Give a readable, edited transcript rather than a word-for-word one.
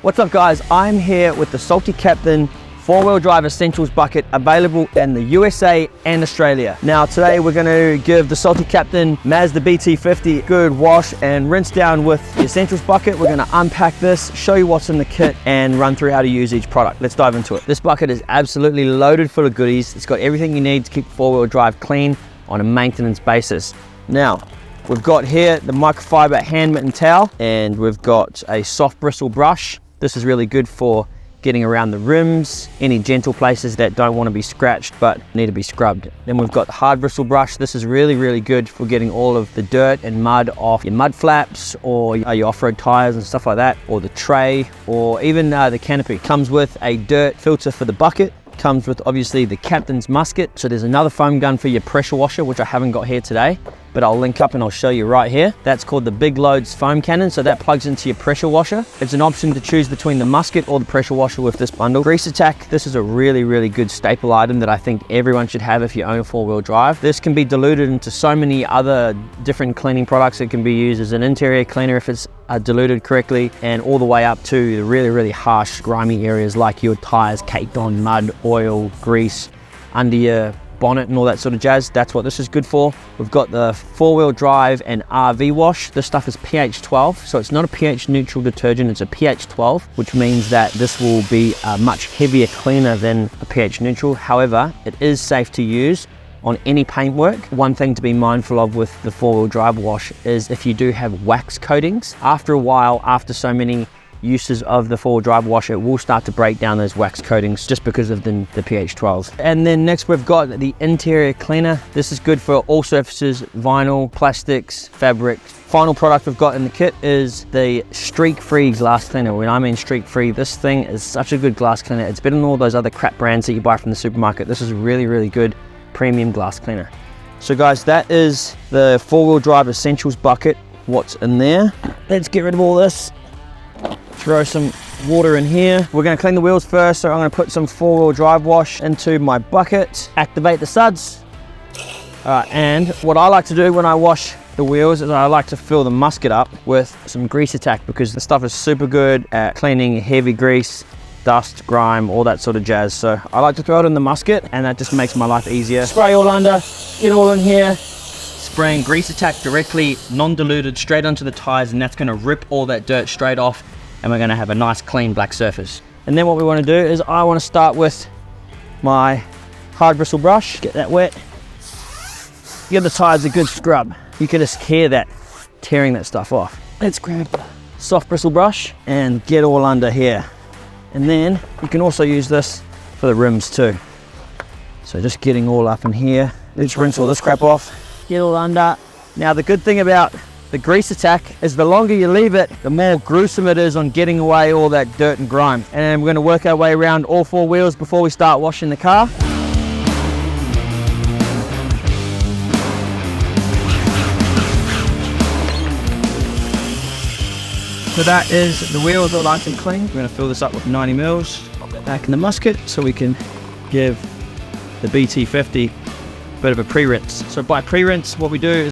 What's up guys, I'm here with the Salty Captain 4-wheel drive essentials bucket available in the USA and Australia. Now today we're going to give the Salty Captain Mazda BT50 good wash and rinse down with the essentials bucket. We're going to unpack this, show you what's in the kit and run through how to use each product. Let's dive into it. This bucket is absolutely loaded full of goodies. It's got everything you need to keep 4-wheel drive clean on a maintenance basis. Now, we've got here the microfiber hand mitten towel, and we've got a soft bristle brush. This is really good for getting around the rims, any gentle places that don't want to be scratched but need to be scrubbed. Then we've got the hard bristle brush. This is really good for getting all of the dirt and mud off your mud flaps or your off-road tires and stuff like that, or the tray, or even the canopy. Comes with a dirt filter for the bucket. Comes with obviously the Captain's musket. So there's another foam gun for your pressure washer, which I haven't got here today, but I'll link up and I'll show you right here. That's called the Big Loads foam cannon. So that plugs into your pressure washer. It's an option to choose between the musket or the pressure washer with this bundle. Grease Attack, this is a really good staple item that I think everyone should have if you own a 4-wheel drive. This can be diluted into so many other different cleaning products. It can be used as an interior cleaner if it's diluted correctly, and all the way up to the really harsh, grimy areas like your tires caked on mud, oil, grease, under your bonnet and all that sort of jazz. That's what this is good for. We've got the 4-wheel drive and RV wash. This stuff is pH 12, so it's not a pH neutral detergent, it's a pH 12, which means that this will be a much heavier cleaner than a pH neutral. However, it is safe to use on any paintwork. One thing to be mindful of with the 4-wheel drive wash is if you do have wax coatings, after a while, after so many uses of the 4-wheel drive wash, it will start to break down those wax coatings just because of the pH 12s. And then next we've got the interior cleaner. This is good for all surfaces, vinyl, plastics, fabric. Final product we've got in the kit is the streak-free glass cleaner. When I mean streak-free, this thing is such a good glass cleaner. It's better than all those other crap brands that you buy from the supermarket. This is really good premium glass cleaner. So guys, that is the 4-wheel drive essentials bucket. What's in there? Let's get rid of all this. Throw some water in here. We're going to clean the wheels first, so I'm going to put some 4-wheel drive wash into my bucket. Activate the suds. And what I like to do when I wash the wheels is I like to fill the musket up with some Grease Attack, because the stuff is super good at cleaning heavy grease, dust, grime, all that sort of jazz. So I like to throw it in the musket, and that just makes my life easier. Spray all under, get all in here. Spraying Grease Attack directly, non-diluted, straight onto the tires, and that's going to rip all that dirt straight off, and we're going to have a nice clean black surface. And then what we want to do is I want to start with my hard bristle brush. Get that wet. Give the tires a good scrub. You can just hear that tearing that stuff off. Let's grab soft bristle brush and get all under here. And then you can also use this for the rims too. So just getting all up in here. Let's rinse all this crap off. Get all under. Now the good thing about the Grease Attack is the longer you leave it, the more gruesome it is on getting away all that dirt and grime. And we're going to work our way around all 4 wheels before we start washing the car. So that is the wheels all nice and clean. We're going to fill this up with 90 mils. Pop it back in the musket so we can give the BT50 a bit of a pre-rinse. So by pre-rinse, what we do